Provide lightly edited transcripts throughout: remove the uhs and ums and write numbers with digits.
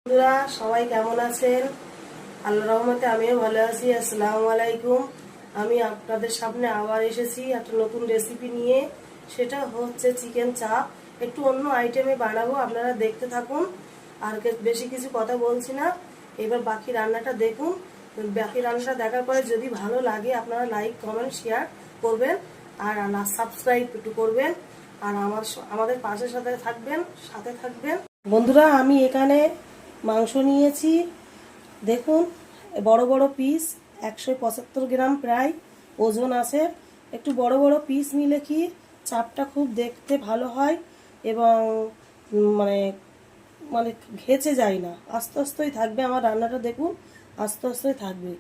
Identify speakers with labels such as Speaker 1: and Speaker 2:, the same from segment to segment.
Speaker 1: বন্ধুরা সবাই কেমন আছেন? আল্লাহর রহমতে আমিও ভালো আছি। আসসালামু আলাইকুম। আমি আপনাদের সামনে আবার এসেছি একটা নতুন রেসিপি নিয়ে। সেটা হচ্ছে চিকেন চাপ। একটু অন্য আইটেমে বানাবো, আপনারা দেখতে থাকুন। আর বেশি কিছু কথা বলছি না, এবার বাকি রান্নাটা দেখুন। বাকি রান্নাটা দেখার পরে যদি ভালো লাগে আপনারা লাইক কমেন্ট শেয়ার করবেন আর সাবস্ক্রাইব একটু করবেন। আর আমাদের পাশে সাথে থাকবেন। বন্ধুরা আমি এখানে মাংস নিয়েছি, দেখুন বড় বড় পিস, 175 গ্রাম প্রায় ওজন আছে। একটু বড় বড় পিস নিলে কি চাপটা খুব দেখতে ভালো হয় এবং মানে মানে ঘেঁচে যায় না, আস্তে আস্তেই থাকবে। আমার রান্নাটা দেখুন আস্তে আস্তেই থাকবে।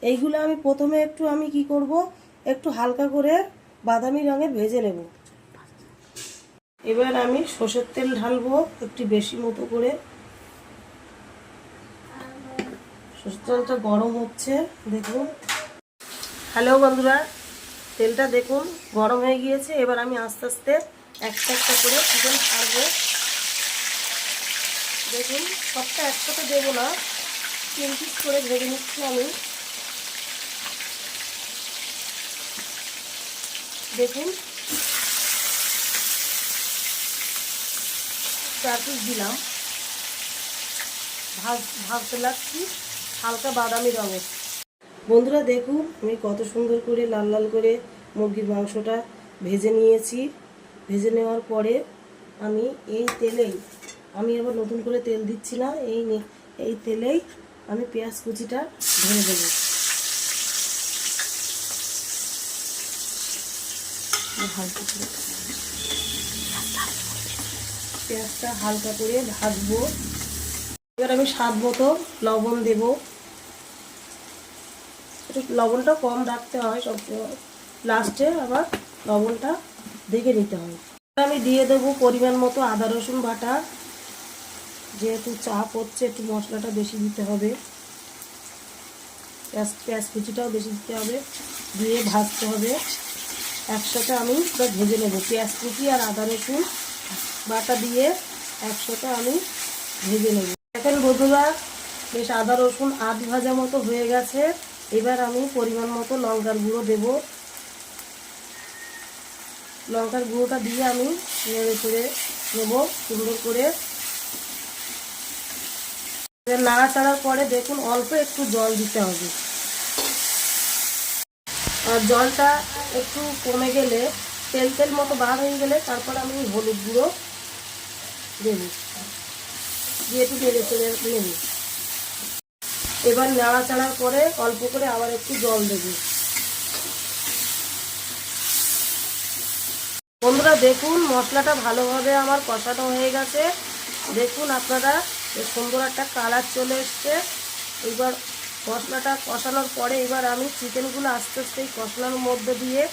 Speaker 1: এইগুলো আমি প্রথমে আমি কি করব, একটু হালকা করে বাদামি রঙের ভেজে নেব। এবার আমি সরষের তেল ঢালবো একটু বেশি মতো করে। সরষের তেলটা গরম হচ্ছে, দেখুন। হ্যালো বন্ধুরা, তেলটা দেখুন গরম হয়ে গিয়েছে। এবার আমি আস্তে আস্তে একটা একটা করে চিকেন ছাড়বো। দেখুন সবটা একসাথে দেবো না, 3 পিস করে ভেজে নিচ্ছি আমি। দেখুন 4 পিস দিলাম, ভাজতে লাগছি হালকা বাদামি রঙের। বন্ধুরা দেখুন আমি কত সুন্দর করে লাল লাল করে মুরগির মাংসটা ভেজে নিয়েছি। ভেজে নেওয়ার পরে আমি এই তেলেই, আমি আবার নতুন করে তেল দিচ্ছি না, এই তেলেই আমি পেঁয়াজ কুচিটা ঢেলে দেবো। পেঁয়াজটা হালকা করে ভাজবো। এবার আমি স্বাদ মতো লবণ দেব। একটু লবণটা কম রাখতে হয় সবসময়, লাস্টে আবার লবণটা দেখে নিতে হয়। আমি দিয়ে দেবো পরিমাণ মতো আদা রসুন বাটা। যেহেতু চাপ হচ্ছে একটু মশলাটা বেশি দিতে হবে, পেঁয়াজ কুচিটাও বেশি দিতে হবে, দিয়ে ভাজতে হবে। একসাথে আমি ভেজে নেব, পেঁয়াজ কুচি আর আদা রসুন বাটা দিয়ে একসাথে আমি ভেজে নেব। এখন বন্ধুরা বেশ আদা রসুন আধ ভাজা মতো হয়ে গেছে। এবার আমি পরিমাণ মতো লঙ্কার গুঁড়ো দেব। লঙ্কার গুঁড়োটা দিয়ে আমি নেড়ে চেড়ে নেব সুন্দর করে। নাড়াচাড়ার পরে দেখুন অল্প একটু জল দিতে হবে। আর জলটা একটু কমে গেলে, তেল তেল মতো বার হয়ে গেলে তারপর আমি হলুদ গুঁড়ো দেব, দিয়ে একটু নেড়ে চেড়ে নেব। এবার নাড়াচাড়ার পরে অল্প করে আবার একটু জল দেব। বন্ধুরা দেখুন মশলাটা ভালোভাবে আমার কষানো হয়ে গেছে। দেখুন আপনারা সুন্দর একটা কালার চলে এসছে। এবার মশলাটা কষানোর পরে এবার আমি চিকেনগুলো আস্তে আস্তে কষানোর মধ্যে দিয়ে,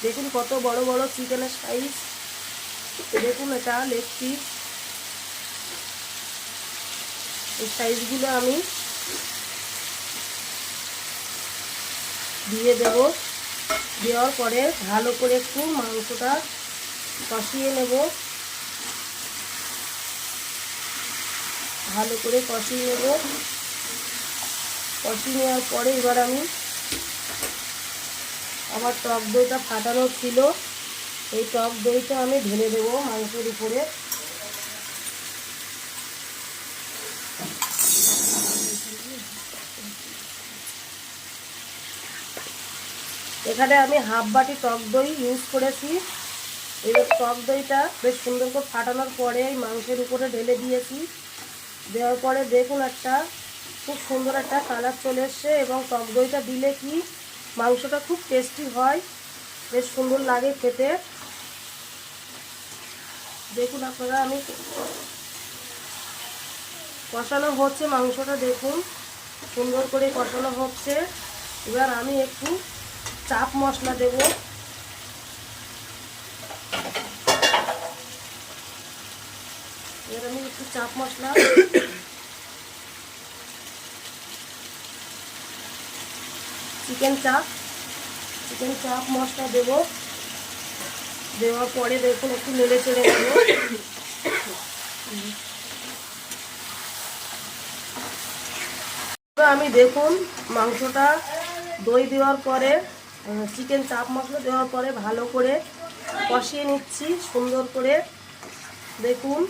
Speaker 1: দেখুন কত বড় বড় চিকেনের সাইজ। দেখুন এটা লেগ পিস, এই সাইজগুলো আমি দিয়ে দেব। দেওয়ার পরে ভালো করে একটু মাংসটা কষিয়ে নেব। ভালো করে কষিয়ে নেব। কষিয়ে নেওয়ার পরে এবার আমি আমার টক দইটা ফাটানো ছিল, এই টক দইটা আমি ঢেলে দেবো মাংসের উপরে। এখানে আমি হাফ বাটি টক দই ইউজ করেছি। এবার টক দইটা বেশ সুন্দর করে ফাটানোর পরে এই মাংসের উপরে ঢেলে দিয়েছি। দেওয়ার পরে দেখুন একটা খুব সুন্দর একটা কালার চলে এসছে এবং টক দইটা দিলে কি মাংসটা খুব টেস্টি হয়, বেশ সুন্দর লাগে খেতে। দেখুন আপনারা আমি কষানো হচ্ছে মাংসটা, দেখুন সুন্দর করে কষানো হচ্ছে। এবার আমি একটু চাপ মশলা দেব। এবার আমি একটু চাপ মশলা, চিকেন চাপ মশলা দেব। দেওয়ার পরে দেখুন একটু নেড়ে চেড়ে নেব। আমি দেখুন মাংসটা দই দেওয়ার পরে চিকেন চাপ মশলা দেওয়ার পরে ভালো করে কষিয়ে নিচ্ছি সুন্দর করে। দেখুন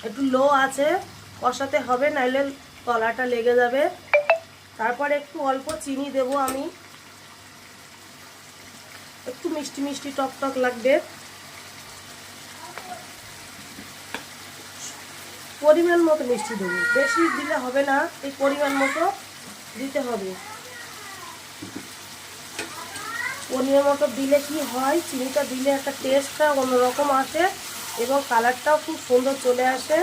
Speaker 1: একটু লো আছে কষাতে হবে, নাইলে তলাটা লেগে যাবে। তারপরে একটু অল্প চিনি দেব আমি, একটু মিষ্টি মিষ্টি টক টক লাগবে। পরিমাণ মতো মিষ্টি দেবো, বেশি দিলে হবে না, এই পরিমাণ মতো দিতে হবে। পরিমাণ মতো দিলে কি হয়, চিনিটা দিলে একটা টেস্টটা অন্যরকম আসে এবং কালারটাও খুব সুন্দর চলে আসে।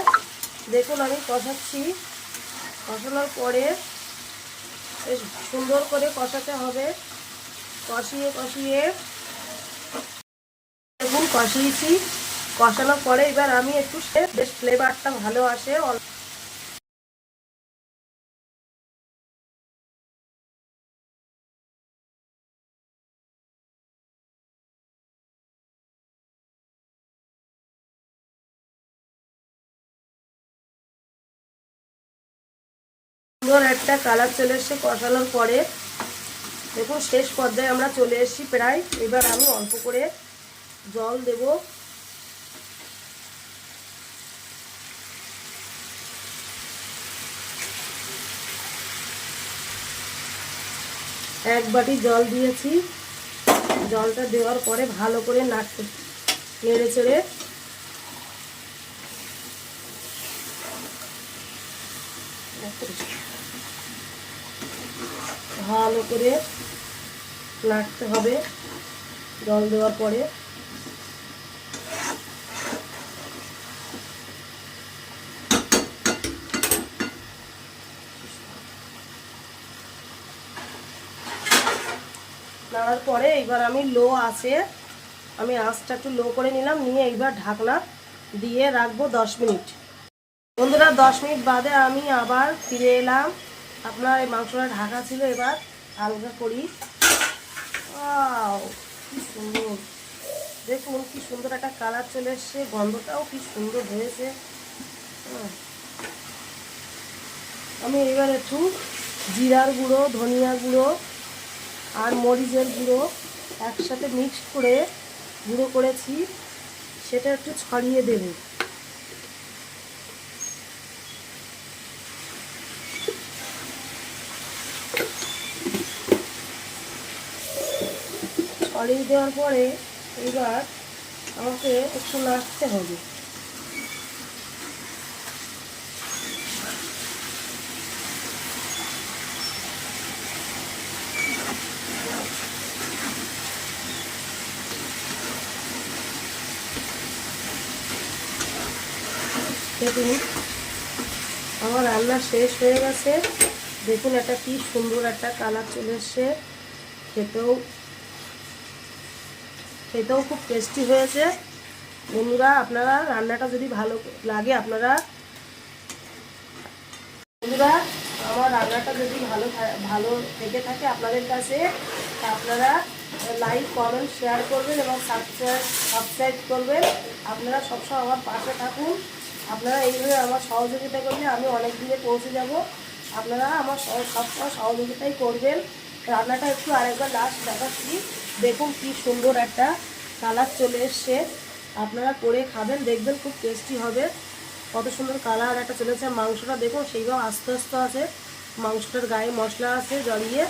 Speaker 1: দেখুন আমি কষাচ্ছি, কষানোর পরে বেশ সুন্দর করে কষাতে হবে। কষিয়ে কষিয়ে দেখুন কষিয়েছি, কষানোর পরে এবার আমি একটু বেশ ফ্লেভারটা ভালো আসে। সুন্দর একটা কালার চলে এসছে কষানোর পরে। দেখুন শেষ পর্যায়ে আমরা চলে এসেছি প্রায়। এবার আমি অল্প করে জল দেব। এক বাটি জল দিয়েছি। জলটা দেওয়ার পরে ভালো করে নেড়ে চেড়ে ভালো করে নাড়তে হবে জল দেওয়ার পরে। নাড়ার পরে এবার আমি লো আছে, আমি আঁচটা একটু লো করে নিলাম, নিয়ে এইবার ঢাকনা দিয়ে রাখবো 10 মিনিট। বন্ধুরা 10 মিনিট বাদে আমি আবার ফিরে এলাম। আপনার এই মাংসটা ঢাকা ছিল, এবার হালকা করি। কি সুন্দর, দেখুন কি সুন্দর একটা কালার চলে এসছে, গন্ধটাও কি সুন্দর হয়েছে। আমি এবার একটু জিরার গুঁড়ো, ধনিয়া গুঁড়ো আর মরিচের গুঁড়ো একসাথে মিক্সড করে গুঁড়ো করেছি, সেটা একটু ছড়িয়ে দেব। ছড়িয়ে দেওয়ার পরে এবার আমাকে একটু নাড়তে হবে। দেখুন আমার রান্না শেষ হয়ে গেছে। দেখুন একটা কি সুন্দর একটা কালার চলে এসছে, খেতেও খুব টেস্টি হয়েছে। বন্ধুরা আপনারা রান্নাটা যদি ভালো লাগে, আমার রান্নাটা যদি ভালো থেকে থাকে আপনাদের কাছে, আপনারা লাইক কমেন্ট শেয়ার করবেন এবং সাবস্ক্রাইব করবেন। আপনারা সবসময় আমার পাশে থাকুন। আপনারা এইভাবে আমার সহযোগিতা করলে আমি অনেক দূরে পৌঁছে যাব। আপনারা আমার সবসময় সহযোগিতাই করবেন। রান্নাটা একটু আরেকবার লাস্ট দেখাচ্ছি। দেখুন কি সুন্দর একটা কালার চলে এসছে, আপনারা করে খাবেন, দেখবেন খুব টেস্টি হবে। কত সুন্দর কালার একটা চলেছে। মাংসটা দেখুন সেইভাবে আস্তে আস্তে আছে, মাংসটার গায়ে মশলা আছে জড়িয়ে,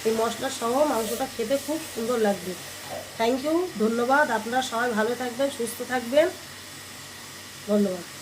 Speaker 1: এই মশলা সহ মাংসটা খেতে খুব সুন্দর লাগবে। থ্যাংক ইউ, ধন্যবাদ। আপনারা সবাই ভালো থাকবেন, সুস্থ থাকবেন, ধন্যবাদ।